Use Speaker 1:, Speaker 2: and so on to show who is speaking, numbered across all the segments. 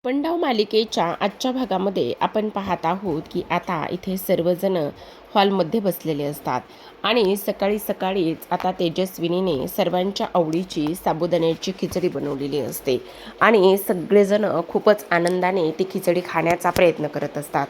Speaker 1: पंडाव मालिकेच्या आजच्या भागामध्ये आपण पाहत आहोत की आता इथे सर्वजण हॉलमध्ये बसलेले असतात आणि सकाळी सकाळीच आता तेजस्विनीने सर्वांच्या आवडीची साबुदाण्याची खिचडी बनवलेली असते आणि सगळेजण खूपच आनंदाने ती खिचडी खाण्याचा प्रयत्न करत असतात.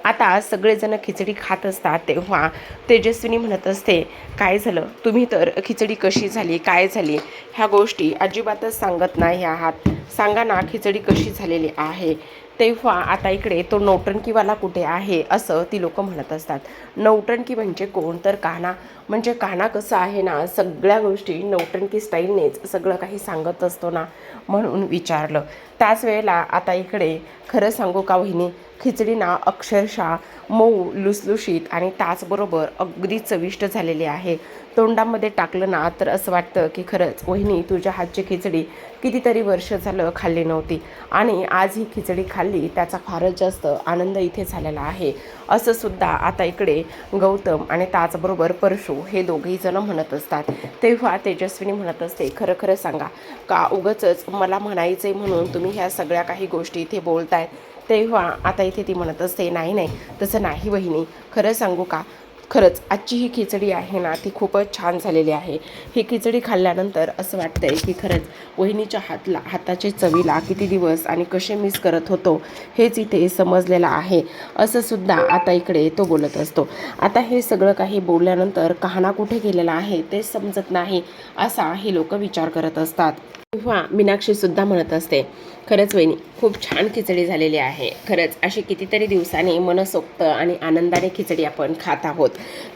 Speaker 1: आता सगळेजण खिचडी खात असतात तेव्हा तेजस्विनी म्हणत असते, काय झालं, तुम्ही तर खिचडी कशी झाली, काय झाली, ह्या गोष्टी अजिबातच सांगत नाही आहात, सांगा ना खिचडी कशी झालेली आहे. तेव्हा आता इकडे तो नौटंकीवाला कुठे आहे असं ती लोक म्हणत असतात. नौटंकी म्हणजे कोण, तर कान्हा. म्हणजे कान्हा कसं आहे ना, सगळ्या गोष्टी नौटंकी स्टाईलनेच सगळं काही सांगत असतो ना, म्हणून विचारलं. त्याच वेळेला आता इकडे खरं सांगू का वहिनी, खिचडी ना अक्षरशः मऊ लुसलुशीत आणि त्याचबरोबर अगदी चविष्ट झालेली आहे. तोंडामध्ये टाकलं ना तर असं वाटतं की खरंच वहिनी तुझ्या हातची खिचडी कितीतरी वर्ष झालं खाल्ली नव्हती आणि आज ही खिचडी खाल्ली, त्याचा फारच जास्त आनंद इथे झालेला आहे असं सुद्धा आता इकडे गौतम आणि त्याचबरोबर परशू हे दोघेही जण म्हणत असतात. तेव्हा तेजस्विनी म्हणत असते, खरं खरं सांगा का उगाचच मला म्हणायचं आहे म्हणून तुम्ही ह्या सगळ्या काही गोष्टी इथे बोलताय. तेव्हा आता इथे ती म्हणत असते, नाही नाही तसं नाही वहिनी, खरं सांगू का, खरंच आजची ही खिचडी आहे ना ती खूपच छान झालेली आहे. ही खिचडी खाल्ल्यानंतर असं वाटतंय की खरंच वहिनीच्या हाताचे चवीला किती दिवस आणि कसे मिस करत होतो हेच इथे समजलेलं आहे असं सुद्धा आता इकडे तो बोलत असतो. आता हे सगळं काही बोलल्यानंतर कान्हा कुठे गेलेला आहे ते समजत नाही असा हे लोक विचार करत असतात. तेव्हा मीनाक्षी सुद्धा म्हणत असते, खरंच वहिनी खूप छान खिचडी झालेली आहे, खरंच अशी कितीतरी दिवसांनी मनसोक्त आणि आनंदाने खिचडी आपण खात आहोत.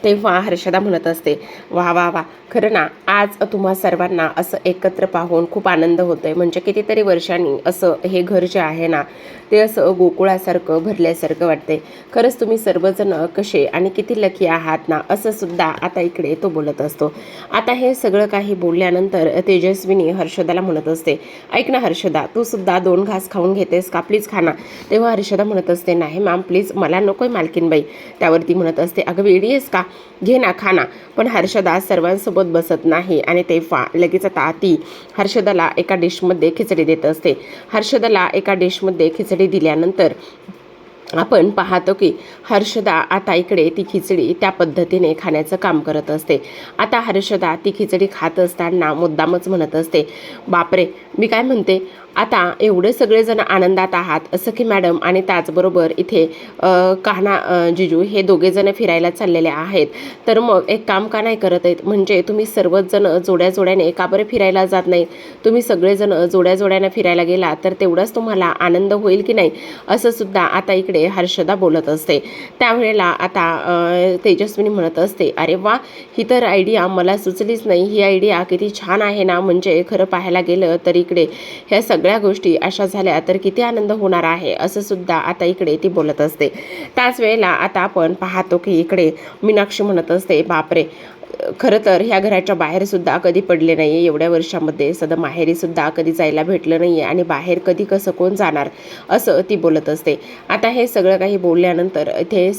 Speaker 1: तेव्हा हर्षदा म्हणत असते, वा वा वा, खरं ना आज तुम्हा सर्वांना असं एकत्र पाहून खूप आनंद होतोय. म्हणजे कितीतरी वर्षांनी असं हे घर जे आहे ना ते असं गोकुळासारखं भरल्यासारखं वाटते. खरंच तुम्ही सर्वजण कसे आणि किती लकी आहात ना असं सुद्धा आता इकडे तो बोलत असतो. आता हे सगळं काही बोलल्यानंतर तेजस्विनी हर्षदाला म्हणत असते, ऐक ना हर्षदा, तू सुद्धा 2 घास खाऊन घेतेस का, प्लीज खा ना. तेव्हा हर्षदा म्हणत असते, नाही मॅम प्लीज, मला नकोय मालकीनबाई. त्यावरती म्हणत असते, अगं वेडी आहेस का, घे ना खा ना. पण हर्षदा सर्वांसोबत बसत नाही आणि तेव्हा लगेच आता ती हर्षदाला एका डिशमध्ये खिचडी देत असते. हर्षदाला एका डिशमध्ये खिचडी दिल्यानंतर आपण पाहतो की हर्षदा आता इकडे ती खिचडी त्या पद्धतीने खाण्याचं काम करत असते. आता हर्षदा ती खिचडी खात असताना मुद्दामच म्हणत असते, बापरे, मी काय म्हणते, आता एवढे सगळेजण आनंदात आहात असं की मॅडम आणि त्याचबरोबर इथे कान्हा जिजू हे दोघेजण फिरायला चाललेले आहेत, तर मग एक काम का नाही करत आहेत, म्हणजे तुम्ही सर्वच जण जोड्या जोड्याने का बरं फिरायला जात नाही, तुम्ही सगळेजण जोड्या जोड्याने फिरायला गेला तर तेवढाच तुम्हाला आनंद होईल की नाही असं सुद्धा आता इकडे हर्षदा बोलत असते. त्यावेळेला आता तेजस्विनी म्हणत असते, अरे वा, ही तर आयडिया मला सुचलीच नाही, ही आयडिया किती छान आहे ना. म्हणजे खरं पाहायला गेलं तर इकडे ह्या सगळ्या गोष्टी अशा झाल्या तर किती आनंद होणार आहे असं सुद्धा आता इकडे ती बोलत असते. त्याच वेळेला आता आपण पाहतो की इकडे मीनाक्षी म्हणत असते, बापरे, खरं तर ह्या घराच्या बाहेरसुद्धा कधी पडले नाही आहे एवढ्या वर्षामध्ये, सध्या माहेरीसुद्धा कधी जायला भेटलं नाही आहे आणि बाहेर कधी कसं कोण जाणार असं ती बोलत असते. आता हे सगळं काही बोलल्यानंतर इथे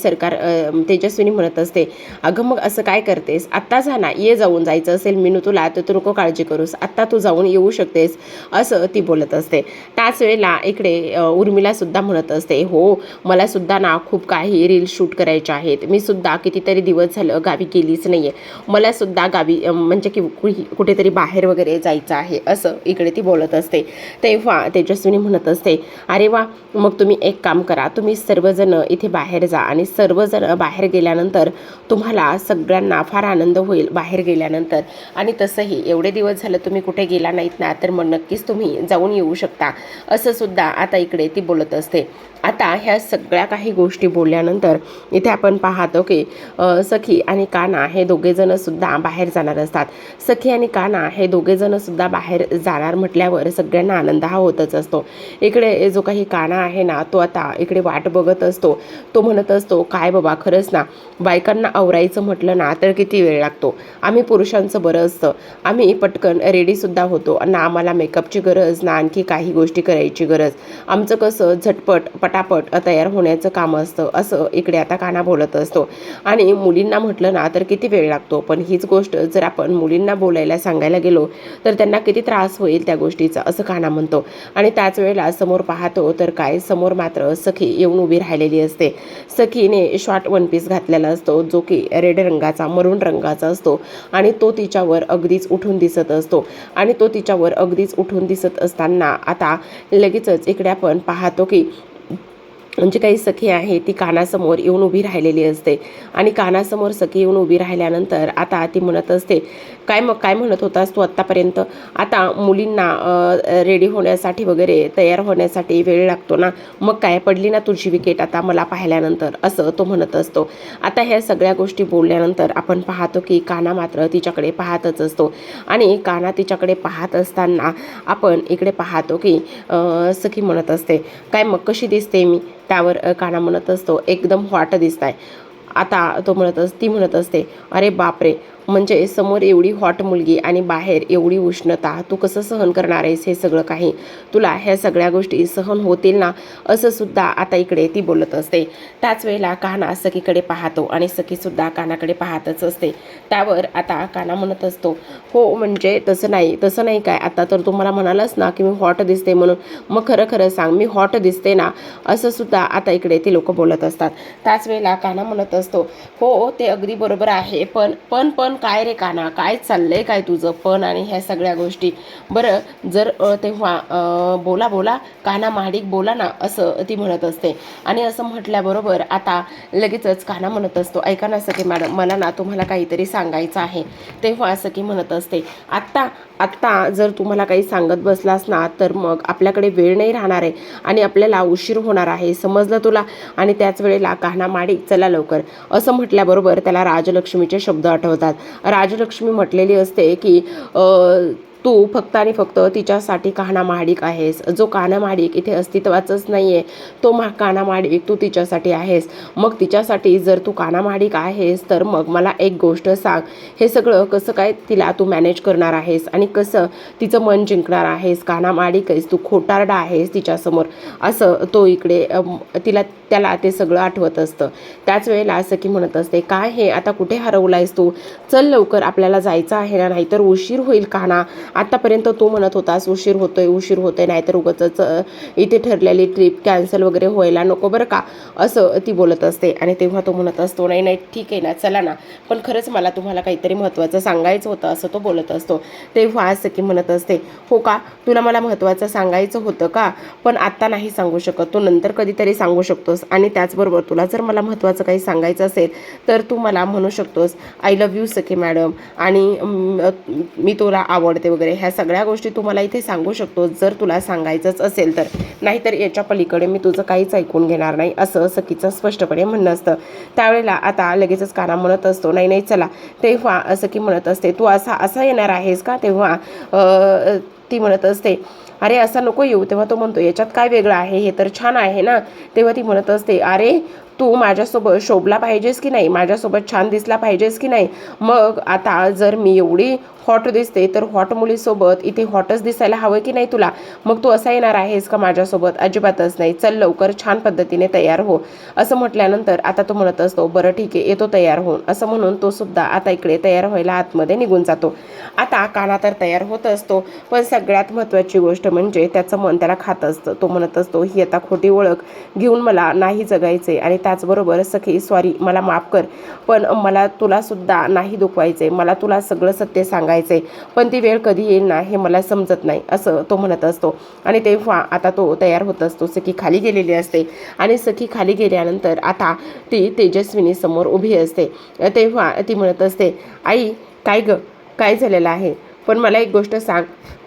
Speaker 1: तेजस्विनी म्हणत असते, अगं मग असं काय करतेस, आत्ता जा ना, ये जाऊन, जायचं असेल मीनू तुला तर तू नको काळजी करूस, आत्ता तू जाऊन येऊ शकतेस असं ती बोलत असते. त्याच वेळेला इकडे उर्मिलासुद्धा म्हणत असते, हो मला सुद्धा ना खूप काही रील शूट करायचे आहेत, मी सुद्धा कितीतरी दिवस झालं गावी गेलीच नाही आहे, मला सुद्धा गावी म्हणजे की कुठेतरी बाहेर वगैरे जायचं आहे असं इकडे ती बोलत असते. तेव्हा तेजस्विनी म्हणत असते, अरे वा, मग तुम्ही एक काम करा, तुम्ही सर्वजण इथे बाहेर जा आणि सर्वजण बाहेर गेल्यानंतर तुम्हाला सगळ्यांना फार आनंद होईल बाहेर गेल्यानंतर. आणि तसंही एवढे दिवस झालं तुम्ही कुठे गेला नाहीत ना, तर मग नक्कीच तुम्ही जाऊन येऊ शकता असं सुद्धा आता इकडे ती बोलत असते. आता ह्या सगळ्या काही गोष्टी बोलल्यानंतर इथे आपण पाहतो की सखी आणि कान्हा हे दोघेजण सुद्धा बाहेर जाणार असतात. सखी आणि कान्हा हे दोघेजण सुद्धा बाहेर जाणार म्हटल्यावर सगळ्यांना आनंद हा होतच असतो. इकडे जो काही कान्हा आहे ना तो आता इकडे वाट बघत असतो. तो म्हणत असतो, काय बाबा, खरंच ना बायकांना आवरायचं म्हटलं ना तर किती वेळ लागतो, आम्ही पुरुषांचं बरं असतं, आम्ही पटकन रेडीसुद्धा होतो ना, आम्हाला मेकअपची गरज ना आणखी काही गोष्टी करायची गरज, आमचं कसं झटपट पटापट तयार होण्याचं काम असतं असं इकडे आता कान्हा बोलत असतो. आणि मुलींना म्हटलं ना तर किती वेळ लागतो, पण हीच गोष्ट जर आपण मुलींना बोलायला सांगायला गेलो तर त्यांना किती त्रास होईल त्या गोष्टीचा, असं कान्हा म्हणतो. आणि त्याच वेळेला समोर पाहतो तर काय, समोर मात्र सखी येऊन उभी राहिलेली असते. सखीने शॉर्ट वन पीस घातलेला असतो, जो की रेड रंगाचा, मरून रंगाचा असतो आणि तो तिच्यावर अगदीच उठून दिसत असतो. आणि तो तिच्यावर अगदीच उठून दिसत असताना आता लगेचच इकडे आपण पाहतो की म्हणजे काही सखी आहे ती कानासमोर येऊन उभी राहिलेली असते. आणि कानासमोर सखी येऊन उभी राहिल्यानंतर आता ती म्हणत असते, काय म्हणत होतास तू आत्तापर्यंत? आता मुलींना रेडी होण्यासाठी वगैरे तयार होण्यासाठी वेळ लागतो ना, मग काय पडली ना तुझी विकेट आता मला पाहिल्यानंतर, असं तो म्हणत असतो. आता ह्या सगळ्या गोष्टी बोलल्यानंतर आपण पाहतो की कान्हा मात्र तिच्याकडे पाहतच असतो. आणि कान्हा तिच्याकडे पाहत असताना आपण इकडे पाहतो की सखी म्हणत असते, काय मग कशी दिसते मी? त्यावर कान्हा म्हणत असतो, एकदम हॉट दिसताय. आता ती म्हणत असते, अरे बापरे, म्हणजे समोर एवढी हॉट मुलगी आणि बाहेर एवढी उष्णता, तू कसं सहन करणार आहेस हे सगळं काही? तुला ह्या सगळ्या गोष्टी सहन होतील ना? असं सुद्धा आता इकडे ती बोलत असते. त्याच वेळेला कान्हा सखीकडे पाहतो आणि सखीसुद्धा कान्हाकडे पाहतच असते. त्यावर आता कान्हा म्हणत असतो, हो म्हणजे तसं नाही काय, आता तर तू मला म्हणालास ना की मी हॉट दिसते म्हणून, मग खरं खरं सांग मी हॉट दिसते ना? असं सुद्धा आता इकडे ते लोक बोलत असतात. त्याच वेळेला कान्हा म्हणत असतो, हो ते अगदी बरोबर आहे, पण काय रे कान्हा, काय चाललंय काय तुझं पण आणि ह्या सगळ्या गोष्टी? बरं जर तेव्हा बोला कान्हा महाडिक बोला ना, असं ती म्हणत असते. आणि असं म्हटल्याबरोबर आता लगेचच कान्हा म्हणत असतो, ऐका ना सखी मॅडम, मला ना तुम्हाला काहीतरी सांगायचं आहे. तेव्हा सखी म्हणत असते, आत्ता जर तुम्हाला काही सांगत बसलास ना तर मग आपल्याकडे वेळ नाही राहणार आहे आणि आपल्याला उशीर होणार आहे, समजलं तुला? आणि त्याच वेळेला कान्हा महाडिक चला लवकर, असं म्हटल्याबरोबर त्याला राजलक्ष्मीचे शब्द आठवतात. राजलक्ष्मी म्हटलेली असते की तू फक्त आणि फक्त तिच्यासाठी कान्हा महाडिक आहेस. जो कान्हा महाडिक इथे अस्तित्वाचंच नाही आहे, तो कान्हा महाडिक तू तिच्यासाठी आहेस. मग तिच्यासाठी जर तू कान्हा महाडिक आहेस तर मग मला एक गोष्ट सांग, हे सगळं कसं काय तिला तू मॅनेज करणार आहेस आणि कसं तिचं मन जिंकणार आहेस? कान्हा महाडिक आहेस तू, खोटारडा आहेस तिच्यासमोर, असं तो इकडे त्याला ते सगळं आठवत असतं. त्याच वेळेला सखी म्हणत असते, काय हे आता कुठे हरवलायस तू? चल लवकर, आपल्याला जायचं आहे ना, नाहीतर उशीर होईल कान्हा. आतापर्यंत तू म्हणत होतास उशीर होतोय, नाहीतर उगाचच इथे ठरलेली ट्रिप कॅन्सल वगैरे व्हायला नको बरं का, असं ती बोलत असते. आणि तेव्हा तो म्हणत असतो, नाही ठीक आहे ना, चला ना, पण खरंच मला तुम्हाला काहीतरी महत्त्वाचं सांगायचं होतं, असं तो बोलत असतो. तेव्हा सखी म्हणत असते, हो का, तुला मला महत्त्वाचं सांगायचं होतं का? पण आत्ता नाही सांगू शकत, तू नंतर कधीतरी सांगू शकतोस. आणि त्याचबरोबर तुला जर मला महत्त्वाचं काही सांगायचं असेल तर तू मला म्हणू शकतोस, I love you Sakhi madam, आणि मी तुला आवडते वगैरे, ह्या सगळ्या गोष्टी तू मला इथे सांगू शकतोस जर तुला सांगायचंच असेल तर, नाहीतर याच्या पलीकडे मी तुझं काहीच ऐकून घेणार नाही, असं सखीचं स्पष्टपणे म्हणणं असतं. त्यावेळेला आता लगेचच कान्हा म्हणत असतो, नाही चला. तेव्हा सखी म्हणत असते, तू असा येणार आहेस का? तेव्हा ती म्हणत असते, अरे असं नको येऊ. तेव्हा तो म्हणतो, याच्यात काय वेगळं आहे, हे तर छान आहे ना. तेव्हा ती म्हणत असते, अरे तू माझ्यासोबत शोभला पाहिजेस की नाही, माझ्यासोबत छान दिसला पाहिजेस की नाही? मग आता जर मी एवढी हॉट दिसते तर हॉट मुलीसोबत इथे हॉटच दिसायला हवं की नाही तुला? मग तू असा येणार आहेस का माझ्यासोबत? अजिबातच नाही, चल लवकर छान पद्धतीने तयार हो. असं म्हटल्यानंतर आता तो म्हणत असतो, बरं ठीक आहे, येतो तयार होऊन, असं म्हणून तो सुद्धा आता इकडे तयार व्हायला आतमध्ये निघून जातो. आता कान्हा तर तयार होत असतो, पण सगळ्यात महत्त्वाची गोष्ट म्हणजे त्याचं मन त्याला खात असतं. तो म्हणत असतो, ही आता खोटी ओळख घेऊन मला नाही जगायचे. आणि त्याचबरोबर सखी सॉरी, मला माफ कर, पण मला तुला सुद्धा नाही दुखवायचे, मला तुला सगळं सत्य सांगायचे, पण ती वेळ कधी येईल ना हे मला समजत नाही, असं तो म्हणत असतो. आणि तेव्हा आता तो तयार होत असतो. सखी खाली गेलेली असते आणि सखी खाली गेल्यानंतर आता ती तेजस्विनी समोर उभी असते. तेव्हा ती म्हणत असते, आई काय झालेलं आहे? पण मला एक गोष्ट सांग,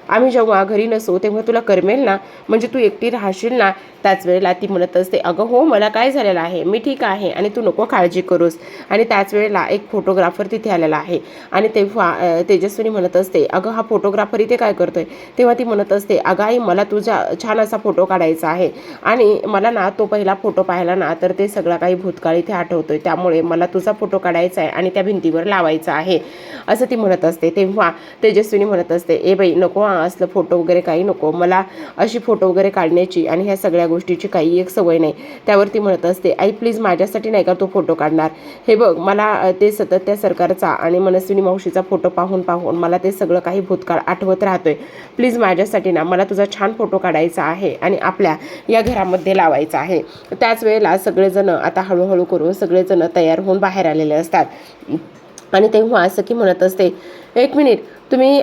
Speaker 1: आम्ही जेव्हा घरी नसू तेव्हा तुला करमेल ना? म्हणजे तू एकटी राहशील ना? त्याच वेळेला ती म्हणत असते, अगं हो, मला काय झालेलं आहे, मी ठीक आहे आणि तू नको काळजी करूस. आणि त्याच वेळेला एक फोटोग्राफर तिथे आलेला आहे. आणि तेव्हा तेजस्विनी म्हणत असते, अगं हा फोटोग्राफर इथे काय करतोय? तेव्हा ती म्हणत असते, अगं आई, मला तुझा छान असा फोटो काढायचा आहे आणि मला ना तो पहिला फोटो पाहिला ना तर ते सगळं काही भूतकाळ इथे आठवतोय, त्यामुळे मला तुझा फोटो काढायचा आहे आणि त्या भिंतीवर लावायचा आहे, असं ती म्हणत असते. तेव्हा तेजस्विनी म्हणत असते, ए बाई नको, असलं फोटो वगैरे काही नको, मला अशी फोटो वगैरे काढण्याची आणि ह्या सगळ्या गोष्टीची काही एक सवय नाही. त्यावरती म्हणत असते, आई प्लीज माझ्यासाठी नाही का तू फोटो काढणार? हे बघ, मला ते सतत त्या सरकारचा आणि मनस्विनी मावशीचा फोटो पाहून पाहून मला ते सगळं काही भूतकाळ आठवत राहतोय. प्लीज माझ्यासाठी ना मला तुझा छान फोटो काढायचा आहे आणि आपल्या या घरामध्ये लावायचा आहे. त्याच वेळेला सगळेजण आता हळूहळू करून सगळेजण तयार होऊन बाहेर आलेले असतात. आणि तेव्हा असं की म्हणत असते, एक मिनिट,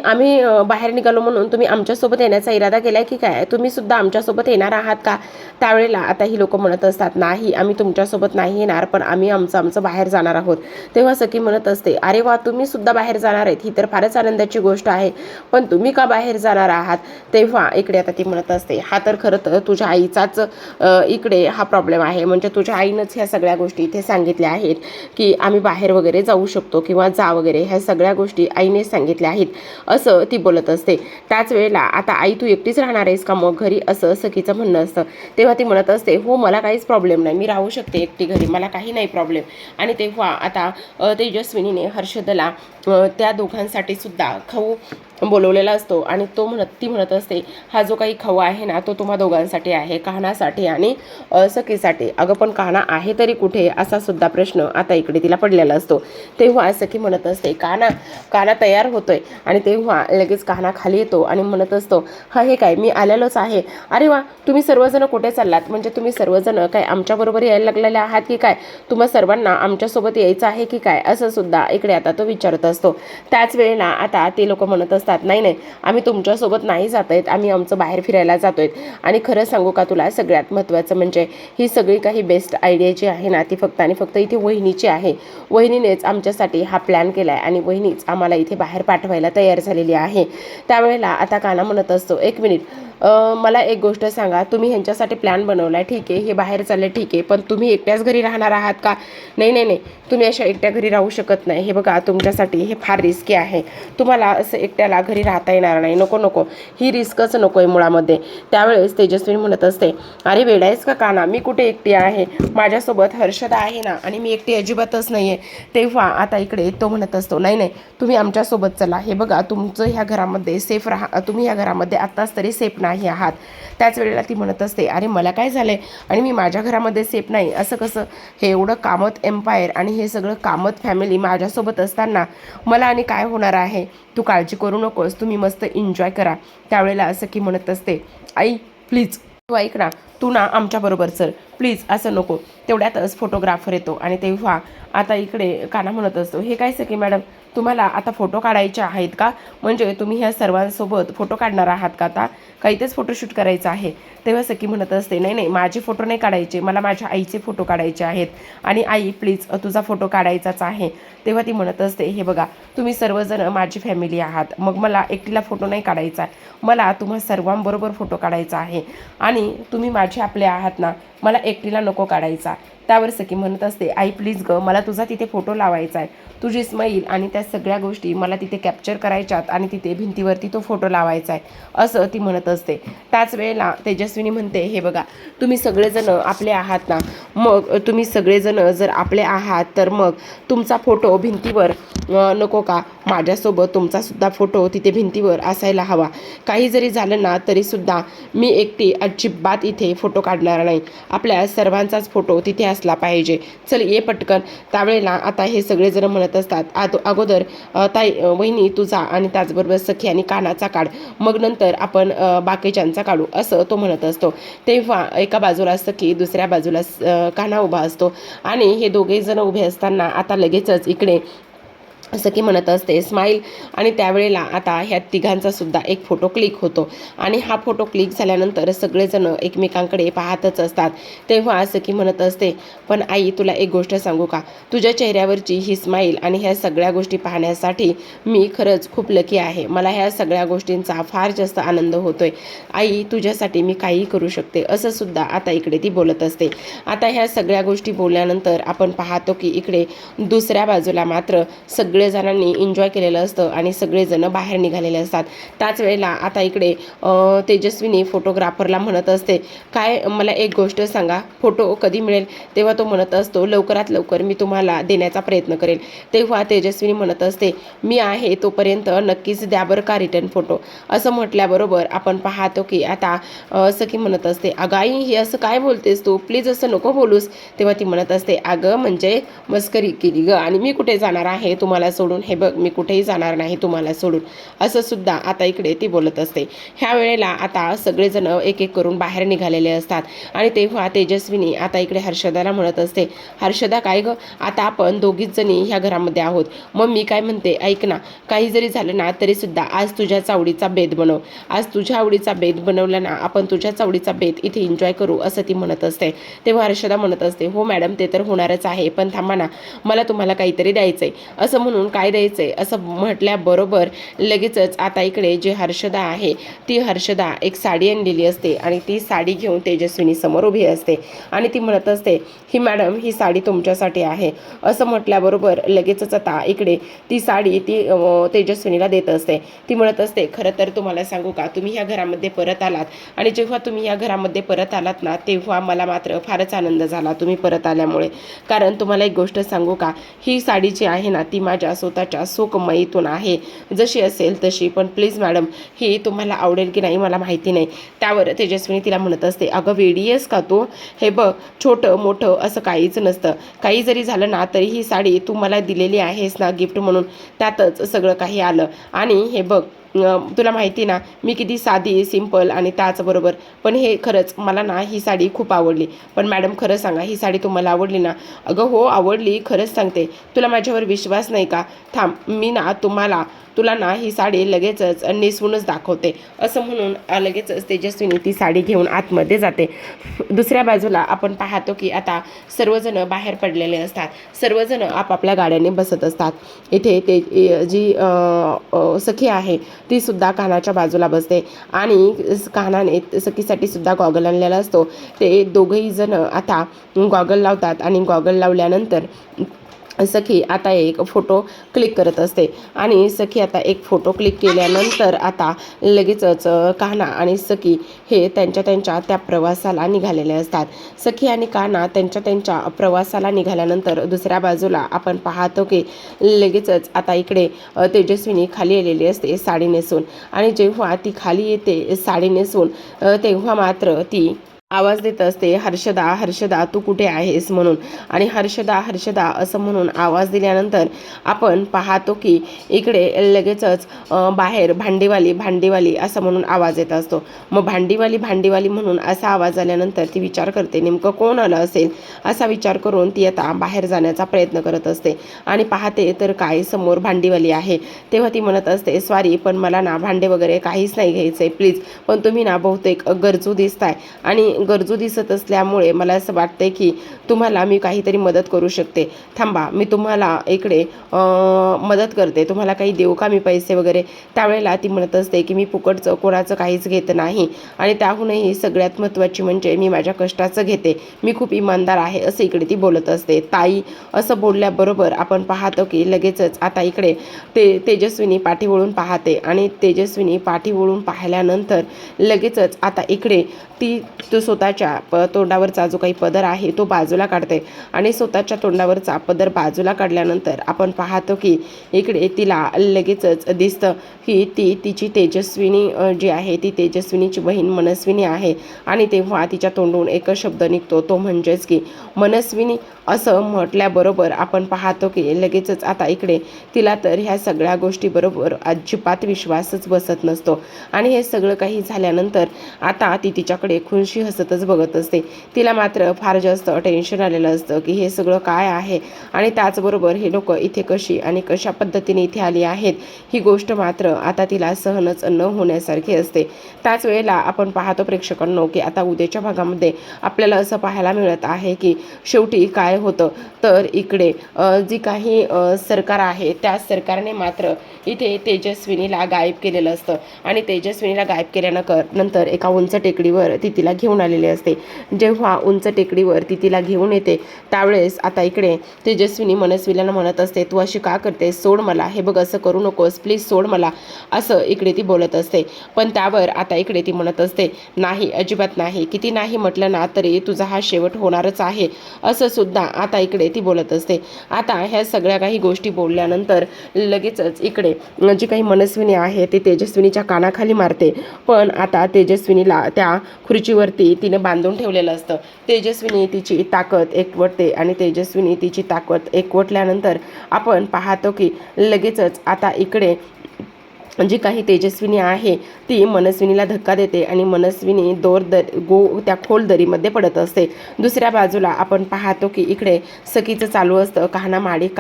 Speaker 1: आम्ही बाहेर निघालो म्हणून तुम्ही आमच्यासोबत येण्याचा इरादा केलाय की काय? तुम्ही सुद्धा आमच्यासोबत येणार आहात का? त्यावेळेला आता ही लोक म्हणत असतात, नाही आम्ही तुमच्यासोबत नाही येणार, पण आम्ही आमचं बाहेर जाणार आहोत. तेव्हा सखी म्हणत असते, अरे वा, तुम्ही सुद्धा बाहेर जाणार आहेत, ही तर फारच आनंदाची गोष्ट आहे, पण तुम्ही का बाहेर जाणार आहात? तेव्हा इकडे आता ती म्हणत असते, हा तर खरं तर तुझ्या आईचाच इकडे हा प्रॉब्लेम आहे. म्हणजे तुझ्या आईनंच ह्या सगळ्या गोष्टी इथे सांगितल्या आहेत की आम्ही बाहेर वगैरे जाऊ शकतो किंवा जा वगैरे, ह्या सगळ्या गोष्टी आईने सांगितल्या आहेत असं ती बोलत असते. त्याच वेळेला आता आई तू एकटीच राहणार आहेस का मग घरी, असं सखीचं म्हणणं असतं. तेव्हा ती म्हणत असते, हो मला काहीच प्रॉब्लेम नाही, मी राहू शकते एकटी घरी, मला काही नाही प्रॉब्लेम. आणि तेव्हा आता तेजस्विनीने हर्षदला त्या दोघांसाठी सुद्धा खाऊ बोलवलेला असतो आणि ती म्हणत असते, हा जो काही खाऊ आहे ना तो तुम्हा दोघांसाठी आहे, कान्हासाठी आणि सखीसाठी. अगं पण कान्हा आहे तरी कुठे, असा सुद्धा प्रश्न आता इकडे तिला पडलेला असतो. तेव्हा सखी म्हणत असते, कान्हा तयार होतोय आणि तेव्हा लगेच कान्हा खाली येतो आणि म्हणत असतो, हा हे काय, मी आलेलोच आहे. अरे वा, तुम्ही सर्वजण कुठे चाललात? म्हणजे तुम्ही सर्वजण काय आमच्याबरोबर यायला लागलेले आहात की काय? तुम्हा सर्वांना आमच्यासोबत यायचं आहे की काय? असं सुद्धा इकडे आता तो विचारत असतो. त्याच वेळेला आता ते लोक म्हणत असतात, नाही आम्ही तुमच्यासोबत नाही जात आहेत, आम्ही आमचं बाहेर फिरायला जातोय. आणि खरं सांगू का तुला, सगळ्यात महत्त्वाचं म्हणजे ही सगळी काही बेस्ट आयडिया जी आहे ना ती फक्त आणि फक्त इथे वहिनीची आहे. वहिनीनेच आमच्यासाठी हा प्लॅन केला आहे आणि वहिनीच आम्हाला इथे बाहेर पाठवायला तयार झालेली आहे. त्यावेळेला आता कान्हा म्हणत असतो, एक मिनिट, मला एक गोष्ट सांगा, तुम्ही ह्यांच्यासाठी प्लॅन बनवलाय ठीक आहे, हे बाहेर चालले ठीक आहे, पण तुम्ही एकट्याच घरी राहणार आहात का? नाही, तुम्ही अशा एकट्या घरी राहू शकत नाही. हे बघा, तुमच्यासाठी हे फार रिस्की आहे, तुम्हाला असं एकट्याला घरी राहता येणार नाही. नको, ही रिस्कच नको आहे मुळामध्ये. त्यावेळेस तेजस्विनी म्हणत असते, अरे वेडायच का कान्हा, मी कुठे एकटी आहे, माझ्यासोबत हर्षदा आहे ना, आणि मी एकटी अजिबातच नाही आहे. तेव्हा आता इकडे तो म्हणत असतो, नाही तुम्ही आमच्यासोबत चला. हे बघा, तुमचं ह्या घरामध्ये सेफ राहा, तुम्ही ह्या घरामध्ये आत्ताच तरी सेफ नाही आहात. त्याच वेळेला ती म्हणत असते, अरे मला काय झालंय आणि मी माझ्या घरामध्ये सेफ नाही, असं कसं? हे एवढं कामत एम्पायर आणि हे सगळं कामत फॅमिली माझ्यासोबत असताना मला आणि काय होणार आहे? तू काळजी करू नकोस, तुम्ही मस्त एन्जॉय करा. त्यावेळेला असं की म्हणत असते, आई प्लीज तू ऐक ना, तू ना आमच्याबरोबर चल प्लीज, असं नको. तेवढ्यातच फोटोग्राफर येतो आणि तेव्हा आता इकडे कान्हा म्हणत असतो, हे काय सखी मॅडम, तुम्हाला आता फोटो काढायचे आहेत का? म्हणजे तुम्ही ह्या सर्वांसोबत फोटो काढणार आहात का? आता काही तेच फोटोशूट करायचं आहे. तेव्हा सखी म्हणत असते, नाही माझे फोटो नाही काढायचे, मला माझ्या आईचे फोटो काढायचे आहेत आणि आई प्लीज तुझा फोटो काढायचाच आहे. तेव्हा ती म्हणत असते, हे बघा, तुम्ही सर्वजण माझी फॅमिली आहात, मग मला एकटीला फोटो नाही काढायचा, मला तुम्हा सर्वांबरोबर फोटो काढायचा आहे आणि तुम्ही माझे आपले आहात ना, मला एकटीला नको काढायचा. त्यावर सखी म्हणत असते, आई प्लीज ग, मला तुझा तिथे फोटो लावायचा आहे, तुझी स्माईल आणि त्या सगळ्या गोष्टी मला तिथे कॅप्चर करायच्यात आणि तिथे भिंतीवरती तो फोटो लावायचा आहे, असं ती म्हणत असते. त्याच वेळेला तेजस्विनी म्हणते, हे बघा, तुम्ही सगळेजण आपले आहात ना, मग तुम्ही सगळेजण जर आपले आहात तर मग तुमचा फोटो भिंतीवर नको का? माझ्यासोबत तुमचासुद्धा फोटो तिथे भिंतीवर असायला हवा. काही जरी झालं ना तरीसुद्धा मी एकटी अजिबात इथे फोटो काढणार नाही, आपल्या सर्वांचाच फोटो तिथे असला पाहिजे, चल ये पटकन. त्यावेळेला आता हे सगळेजण म्हणत असतात, अगोदर ताई वहिनी तुझा आणि त्याचबरोबर सखी आणि कान्हाचा काढ, मग नंतर आपण बाकीच्यांचा काढू, असं तो म्हणत असतो. तेव्हा एका बाजूला सखी, दुसऱ्या बाजूला कान्हा उभा असतो आणि हे दोघे जण उभे असताना आता लगेचच इकडे सखी म्हणत असते स्माईल. आणि त्यावेळेला आता ह्या तिघांचा सुद्धा एक फोटो क्लिक होतो आणि हा फोटो क्लिक झाल्यानंतर सगळेजण एकमेकांकडे पाहतच असतात. तेव्हा सखी म्हणत असते, पण आई तुला एक गोष्ट सांगू का, तुझ्या चेहऱ्यावरची ही स्माईल आणि ह्या सगळ्या गोष्टी पाहण्यासाठी मी खरंच खूप लकी आहे, मला ह्या सगळ्या गोष्टींचा फार जास्त आनंद होतोय. आई तुझ्यासाठी मी काही करू शकते, असं सुद्धा आता इकडे ती बोलत असते. आता ह्या सगळ्या गोष्टी बोलल्यानंतर आपण पाहतो की इकडे दुसऱ्या बाजूला मात्र सगळे सगळेजणांनी एन्जॉय केलेलं असतं आणि सगळेजण बाहेर निघालेले असतात. त्याच वेळेला आता इकडे तेजस्विनी फोटोग्राफरला म्हणत असते, काय मला एक गोष्ट सांगा, फोटो कधी मिळेल? तेव्हा तो म्हणत असतो, लवकरात लवकर मी तुम्हाला देण्याचा प्रयत्न करेल. तेव्हा तेजस्विनी म्हणत असते, मी आहे तोपर्यंत नक्कीच द्या बरं का रिटर्न फोटो. असं म्हटल्याबरोबर आपण पाहतो की आता सखी म्हणत असते, अगं आई हे असं काय बोलतेस तू, प्लीज असं नको बोलूस. तेव्हा ती म्हणत असते, अगं म्हणजे मस्करी केली ग, आणि मी कुठे जाणार आहे तुम्हाला सोडून, हे बघ मी कुठेही जाणार नाही तुम्हाला सोडून, असं सुद्धा आता इकडे ती बोलत असते. ह्या वेळेला आता सगळेजण एक एक करून बाहेर निघालेले असतात आणि तेव्हा तेजस्विनी आता इकडे हर्षदाला म्हणत असते, हर्षदा काय ग, आता आपण दोघीच जणी ह्या घरामध्ये आहोत, मग मी काय म्हणते ऐक ना, काही जरी झालं ना तरी सुद्धा आज तुझ्याच आवडीचा बेत बनव, आज तुझ्या आवडीचा बेत बनवला ना, आपण तुझ्याच आवडीचा बेत इथे एन्जॉय करू, असं ती म्हणत असते. तेव्हा हर्षदा म्हणत असते, हो मॅडम ते तर होणारच आहे, पण थांबा ना, मला तुम्हाला काहीतरी द्यायचंय. असं म्हणून काय द्यायचंय असं म्हटल्याबरोबर लगेचच आता इकडे जी हर्षदा आहे ती हर्षदा एक साडी आणलेली असते आणि ती साडी घेऊन तेजस्विनी समोर उभी असते आणि ती म्हणत असते, ही मॅडम ही साडी तुमच्यासाठी आहे. असं म्हटल्याबरोबर लगेचच आता इकडे ती साडी ती तेजस्विनीला देत असते. ती म्हणत असते, खरं तर तुम्हाला सांगू का, तुम्ही ह्या घरामध्ये परत आलात आणि जेव्हा तुम्ही या घरामध्ये परत आलात ना, तेव्हा मला मात्र फारच आनंद झाला तुम्ही परत आल्यामुळे. कारण तुम्हाला एक गोष्ट सांगू का, ही साडी जी आहे ना ती माझ्या स्वतःच्या सुखमयीतून आहे, जशी असेल तशी, पण प्लीज मॅडम ही तुम्हाला आवडेल की नाही मला माहिती नाही. त्यावर तेजस्विनी तिला म्हणत असते, अगं वेडी आहेस का तू, हे बघ छोटं मोठं असं काहीच नसतं, काही जरी झालं ना तरी ही साडी तू मला दिलेली आहेस ना गिफ्ट म्हणून, त्यातच सगळं काही आलं. आणि हे बघ तुला माहिती ना मी किती साधी सिंपल आणि त्याचबरोबर, पण हे खरंच मला ना ही साडी खूप आवडली. पण मॅडम खरं सांगा ही साडी तुम्हाला आवडली ना? अगं हो आवडली, खरंच सांगते, तुला माझ्यावर विश्वास नाही का? थांब मी ना तुला ना ही साडी लगेचच नेसवूनच दाखवते. असं म्हणून लगेचच तेजस्विनी ती साडी घेऊन आतमध्ये जाते. दुसऱ्या बाजूला आपण पाहतो की आता सर्वजण बाहेर पडलेले असतात, सर्वजण आपापल्या गाड्याने बसत असतात. इथे ते जी सखी आहे ती सुद्धा कानाच्या बाजूला बसते आणि कानाने सखीसाठी सुद्धा गॉगल आणलेला असतो. ते दोघंही जण आता गॉगल लावतात आणि गॉगल लावल्यानंतर सखी आता एक फोटो क्लिक करत असते आणि सखी आता एक फोटो क्लिक केल्यानंतर आता लगेचच कान्हा आणि सखी हे त्यांच्या त्या प्रवासाला निघालेले असतात. सखी आणि कान्हा त्यांच्या प्रवासाला निघाल्यानंतर दुसऱ्या बाजूला आपण पाहतो की लगेचच आता इकडे तेजस्विनी खाली आलेली असते साडी नेसून आणि जेव्हा ती खाली येते साडी नेसून तेव्हा मात्र ती आवाज देत असते, हर्षदा हर्षदा तू कुठे आहेस म्हणून. आणि हर्षदा हर्षदा असं म्हणून आवाज दिल्यानंतर आपण पाहतो की इकडे लगेचच बाहेर भांडीवाली असं म्हणून आवाज येत असतो. मग भांडीवाली म्हणून असा आवाज आल्यानंतर ती विचार करते नेमकं कोण आलं असेल, असा विचार करून ती आता बाहेर जाण्याचा प्रयत्न करत असते आणि पाहते तर काय समोर भांडीवाली आहे. तेव्हा ती म्हणत असते, सॉरी पण मला ना भांडे वगैरे काहीच नाही घ्यायचंय प्लीज, पण तुम्ही ना बहुतेक गरजू दिसताय आणि गरजू दिसत असल्यामुळे मला असं वाटतंय की तुम्हाला मी काहीतरी मदत करू शकते. थांबा मी तुम्हाला इकडे मदत करते, तुम्हाला काही देऊ का मी पैसे वगैरे? त्यावेळेला ती म्हणत असते की मी फुकटचं कोणाचं काहीच घेत नाही आणि त्याहूनही सगळ्यात महत्त्वाची म्हणजे मी माझ्या कष्टाचं घेते, मी खूप इमानदार आहे, असं इकडे ती बोलत असते. ताई असं बोलल्याबरोबर आपण पाहतो की लगेचच आता इकडे तेजस्विनी पाठी वळून पाहते आणि तेजस्विनी पाठी वळून पाहिल्यानंतर लगेचच आता इकडे ती स्वतःच्या तोंडावरचा जो काही पदर आहे तो बाजूला काढते आणि स्वतःच्या तोंडावरचा पदर बाजूला काढल्यानंतर आपण पाहतो की इकडे तिला लगेचच दिसतं की तिची तेजस्विनी जी आहे ती तेजस्विनीची बहीण मनस्विनी आहे आणि तेव्हा तिच्या तोंडून एकच शब्द निघतो, तो म्हणजेच की मनस्विनी. असं म्हटल्याबरोबर आपण पाहतो की लगेचच आता इकडे तिला तर ह्या सगळ्या गोष्टीबरोबर अजिबात विश्वासच बसत नसतो आणि हे सगळं काही झाल्यानंतर आता ती तिच्याकडे खुनशी हसतच बघत असते. तिला मात्र फार जास्त टेन्शन आलेलं असतं की हे सगळं काय आहे आणि त्याचबरोबर हे लोक इथे कशी आणि कशा पद्धतीने इथे आली आहेत ही गोष्ट मात्र आता तिला सहनच न होण्यासारखी असते. त्याच वेळेला आपण पाहतो प्रेक्षकांनो की आता उद्याच्या भागामध्ये आपल्याला असं पाहायला मिळत आहे की शेवटी काय होतं तर इकडे जी काही सरकार आहे त्या सरकारने मात्र इथे तेजस्विनीला गायब केलेलं असतं आणि तेजस्विनीला गायब केल्यानंतर एका उंच टेकडीवर ती तिला घेऊन आली आलेली असते. जेव्हा उंच टेकडीवर ती तिला घेऊन येते त्यावेळेस आता इकडे तेजस्विनी मनस्विनीला म्हणत असते, तू अशी का करते, सोड मला, हे बघ असं करू नकोस, प्लीज सोड मला, असं इकडे ती बोलत असते. पण त्यावर आता इकडे ती म्हणत असते, नाही, अजिबात नाही, किती नाही म्हटलं ना तरी तुझा हा शेवट होणारच आहे, असं सुद्धा आता इकडे ती बोलत असते. आता ह्या सगळ्या काही गोष्टी बोलल्यानंतर लगेचच इकडे जी काही मनस्विनी आहे ती तेजस्विनीच्या कानाखाली मारते. पण आता तेजस्विनीला त्या खुर्चीवरती तिने बांधून ठेवलेलं असतं. तेजस्विनी तिची ताकद एकवटते आणि तेजस्विनी तिची ताकद एकवटल्यानंतर आपण पाहतो की लगेचच आता इकडे जी काही तेजस्विनी आहे ती मनस्विनीला धक्का देते आणि मनस्विनी त्या खोल दरीमध्ये पडत असते. दुसऱ्या बाजूला आपण पाहतो की इकडे सखीचं चालू असतं कानामाडिक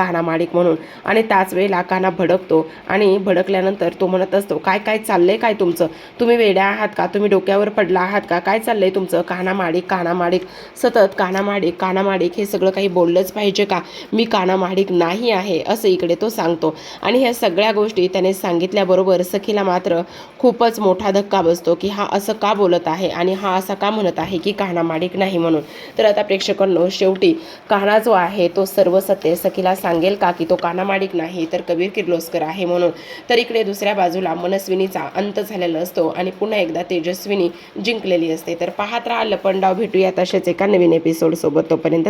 Speaker 1: म्हणून, आणि त्याच वेळेला काना भडकतो आणि भडकल्यानंतर तो म्हणत असतो, काय काय चाललंय काय तुमचं, तुम्ही वेड्या आहात का, तुम्ही डोक्यावर पडला आहात का, काय चाललंय तुमचं, कानामाडिक सतत कानामाडिक हे सगळं काही बोललंच पाहिजे का, मी कानामाडिक नाही आहे, असं इकडे तो सांगतो. आणि ह्या सगळ्या गोष्टी त्याने सांगितल्याबरोबर सखीला मात्र खूपच मोठा धक्का बसतो की हा असं का बोलत आहे आणि हा असा का म्हणत आहे की कानामाडिक नाही म्हणून. तर आता प्रेक्षकांनो, शेवटी कान्हा जो आहे तो सर्व सत्य सखीला सांगेल का की तो कानामाडिक नाही तर कबीर किर्लोस्कर आहे म्हणून. तर इकडे दुसऱ्या बाजूला मनस्विनीचा अंत झालेला असतो आणि पुन्हा एकदा तेजस्विनी जिंकलेली असते. तर पाहत राहा लपंडाव. भेटूया तसेच एका नवीन एपिसोड सोबत. तोपर्यंत